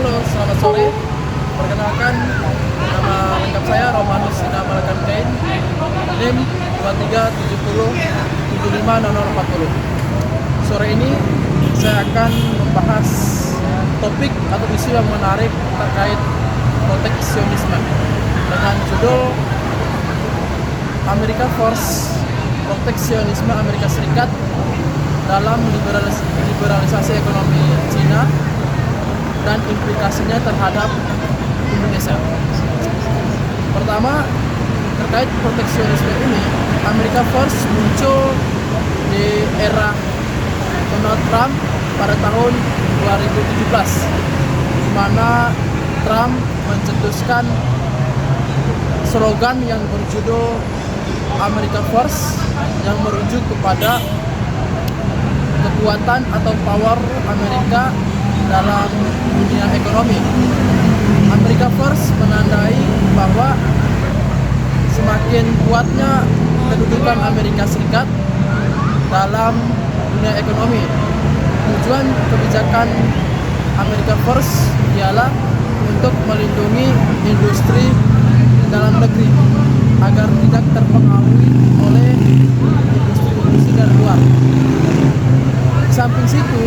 Halo, selamat sore. Perkenalkan, nama lengkap saya Romanus Sina Malakan Kain, NIM 2370750040. Sore ini saya akan membahas topik atau isu yang menarik terkait proteksionisme dengan judul Amerika Force Proteksionisme Amerika Serikat dalam liberalisasi ekonomi Cina dan implikasinya terhadap Indonesia. Pertama, terkait proteksionisme ini, Amerika First muncul di era Donald Trump pada tahun 2017, di mana Trump mencetuskan slogan yang berjudul Amerika First yang merujuk kepada kekuatan atau power Amerika dalam dunia ekonomi. Amerika First menandai bahwa semakin kuatnya kedudukan Amerika Serikat dalam dunia ekonomi. Tujuan kebijakan Amerika First ialah untuk melindungi industri dalam negeri agar tidak terpengaruhi oleh industri dari luar. Di samping situ,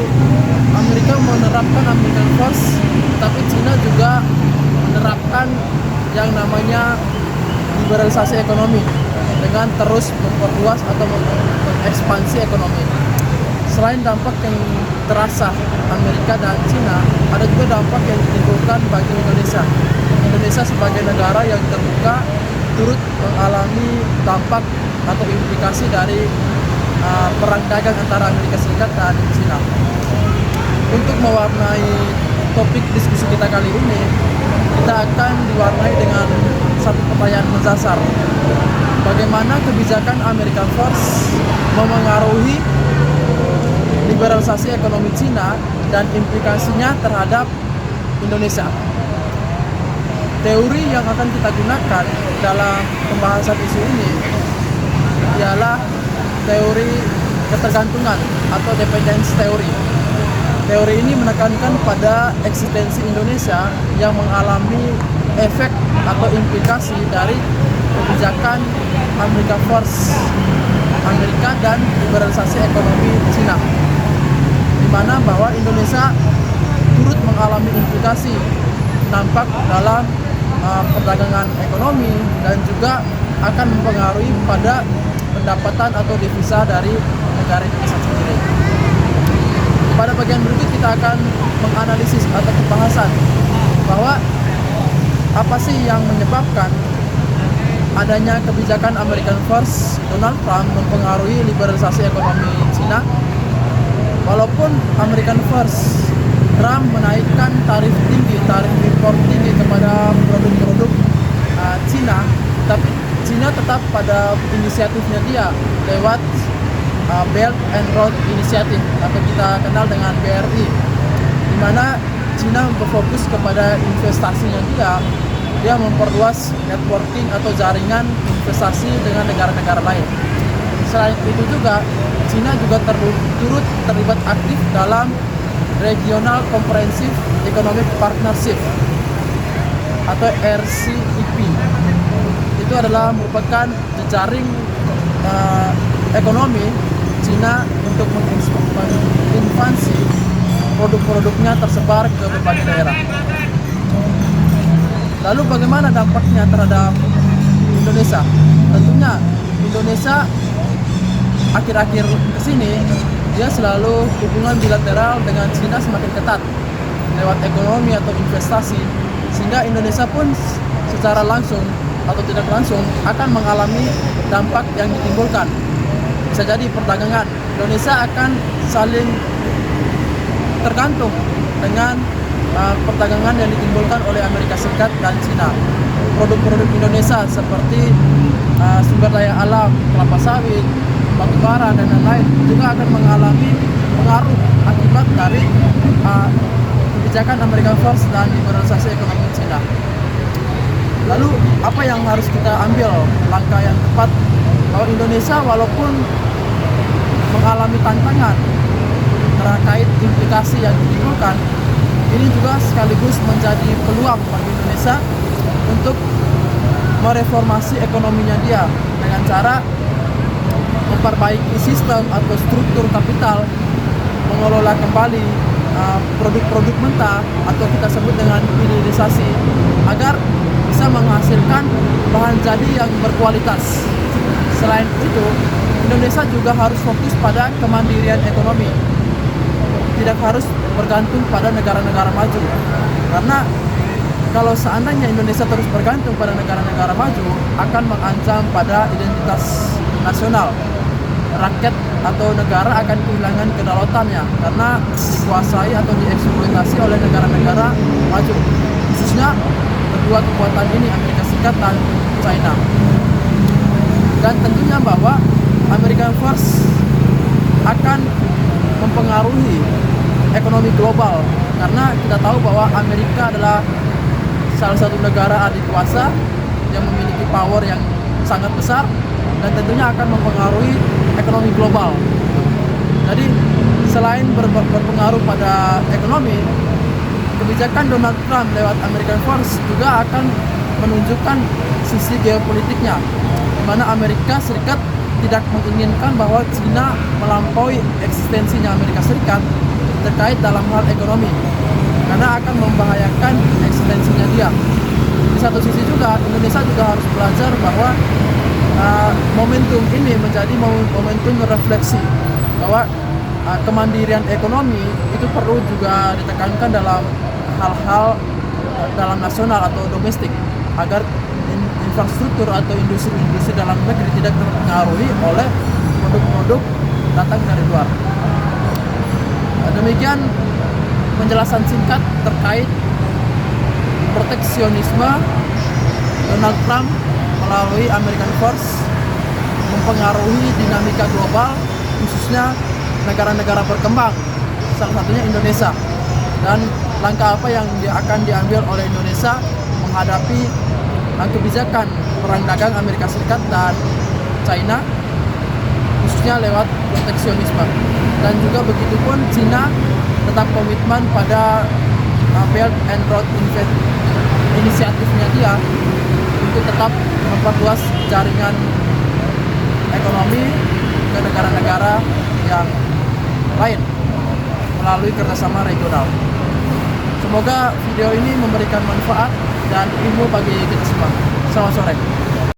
Amerika menerapkan American First, tapi Cina juga menerapkan yang namanya liberalisasi ekonomi dengan terus memperluas atau mengekspansi ekonomi. Selain dampak yang terasa Amerika dan Cina, ada juga dampak yang ditimbulkan bagi Indonesia. Indonesia sebagai negara yang terbuka turut mengalami dampak atau implikasi dari perang dagang antara Amerika Serikat dan Cina. Untuk mewarnai topik diskusi kita kali ini, kita akan diwarnai dengan satu pertanyaan mendasar. Bagaimana kebijakan Amerika First memengaruhi liberalisasi ekonomi Cina dan implikasinya terhadap Indonesia? Teori yang akan kita gunakan dalam pembahasan isu ini ialah teori ketergantungan atau dependence theory. Teori ini menekankan pada eksistensi Indonesia yang mengalami efek atau implikasi dari kebijakan Amerika First Amerika dan liberalisasi ekonomi Cina, di mana bahwa Indonesia turut mengalami implikasi dampak dalam perdagangan ekonomi dan juga akan mempengaruhi pada pendapatan atau devisa dari negara Indonesia sendiri. Pada bagian berikut kita akan menganalisis atau pembahasan bahwa apa sih yang menyebabkan adanya kebijakan American First Donald Trump mempengaruhi liberalisasi ekonomi Cina. Walaupun American First Trump menaikkan tarif impor tinggi kepada produk-produk Cina, tapi Cina tetap pada inisiatifnya dia lewat Belt and Road Initiative atau kita kenal dengan BRI, di mana Cina berfokus kepada investasinya dia memperluas networking atau jaringan investasi dengan negara-negara lain. Selain itu juga Cina juga turut terlibat aktif dalam Regional Comprehensive Economic Partnership atau RCEP. Itu adalah merupakan jejaring ekonomi Cina untuk mengekspansi produk-produknya tersebar ke berbagai daerah. Lalu bagaimana dampaknya terhadap Indonesia? Tentunya Indonesia akhir-akhir kesini dia selalu hubungan bilateral dengan Cina semakin ketat lewat ekonomi atau investasi, sehingga Indonesia pun secara langsung atau tidak langsung akan mengalami dampak yang ditimbulkan. Bisa jadi perdagangan Indonesia akan saling tergantung dengan perdagangan yang ditimbulkan oleh Amerika Serikat dan Cina. Produk-produk Indonesia seperti sumber daya alam, kelapa sawit, batu bara dan lain-lain juga akan mengalami pengaruh akibat dari kebijakan Amerika First dan liberalisasi ekonomi Cina. Lalu apa yang harus kita ambil langkah yang tepat? Bahwa Indonesia walaupun mengalami tantangan terkait implikasi yang ditimbulkan, ini juga sekaligus menjadi peluang bagi Indonesia untuk mereformasi ekonominya dia dengan cara memperbaiki sistem atau struktur kapital, mengelola kembali produk-produk mentah atau kita sebut dengan hilirisasi agar bisa menghasilkan bahan jadi yang berkualitas. Selain itu, Indonesia juga harus fokus pada kemandirian ekonomi. Tidak harus bergantung pada negara-negara maju. Karena kalau seandainya Indonesia terus bergantung pada negara-negara maju, akan mengancam pada identitas nasional. Rakyat atau negara akan kehilangan kedaulatannya karena dikuasai atau dieksploitasi oleh negara-negara maju, khususnya kedua kekuatan ini, Amerika Serikat dan China. Dan tentunya bahwa American First akan mempengaruhi ekonomi global karena kita tahu bahwa Amerika adalah salah satu negara adikuasa yang memiliki power yang sangat besar dan tentunya akan mempengaruhi ekonomi global. Jadi selain berpengaruh pada ekonomi, kebijakan Donald Trump lewat American First juga akan menunjukkan sisi geopolitiknya, di mana Amerika Serikat tidak menginginkan bahwa China melampaui eksistensinya Amerika Serikat terkait dalam hal ekonomi, karena akan membahayakan eksistensinya dia. Di satu sisi juga Indonesia juga harus belajar bahwa momentum ini menjadi momentum refleksi bahwa kemandirian ekonomi itu perlu juga ditekankan dalam hal-hal dalam nasional atau domestik agar infrastruktur atau industri-industri dalam negeri tidak terpengaruhi oleh produk-produk datang dari luar. Demikian penjelasan singkat terkait proteksionisme Donald Trump melalui American First mempengaruhi dinamika global, khususnya negara-negara berkembang, salah satunya Indonesia, dan langkah apa yang akan diambil oleh Indonesia menghadapi kebijakan perang dagang Amerika Serikat dan China, khususnya lewat proteksionisme. Dan juga begitupun China tetap komitmen pada Belt and Road inisiatifnya dia untuk tetap memperluas jaringan ekonomi ke negara-negara yang lain melalui kerjasama regional. Semoga video ini memberikan manfaat dan ilmu bagi kita semua. Selamat sore.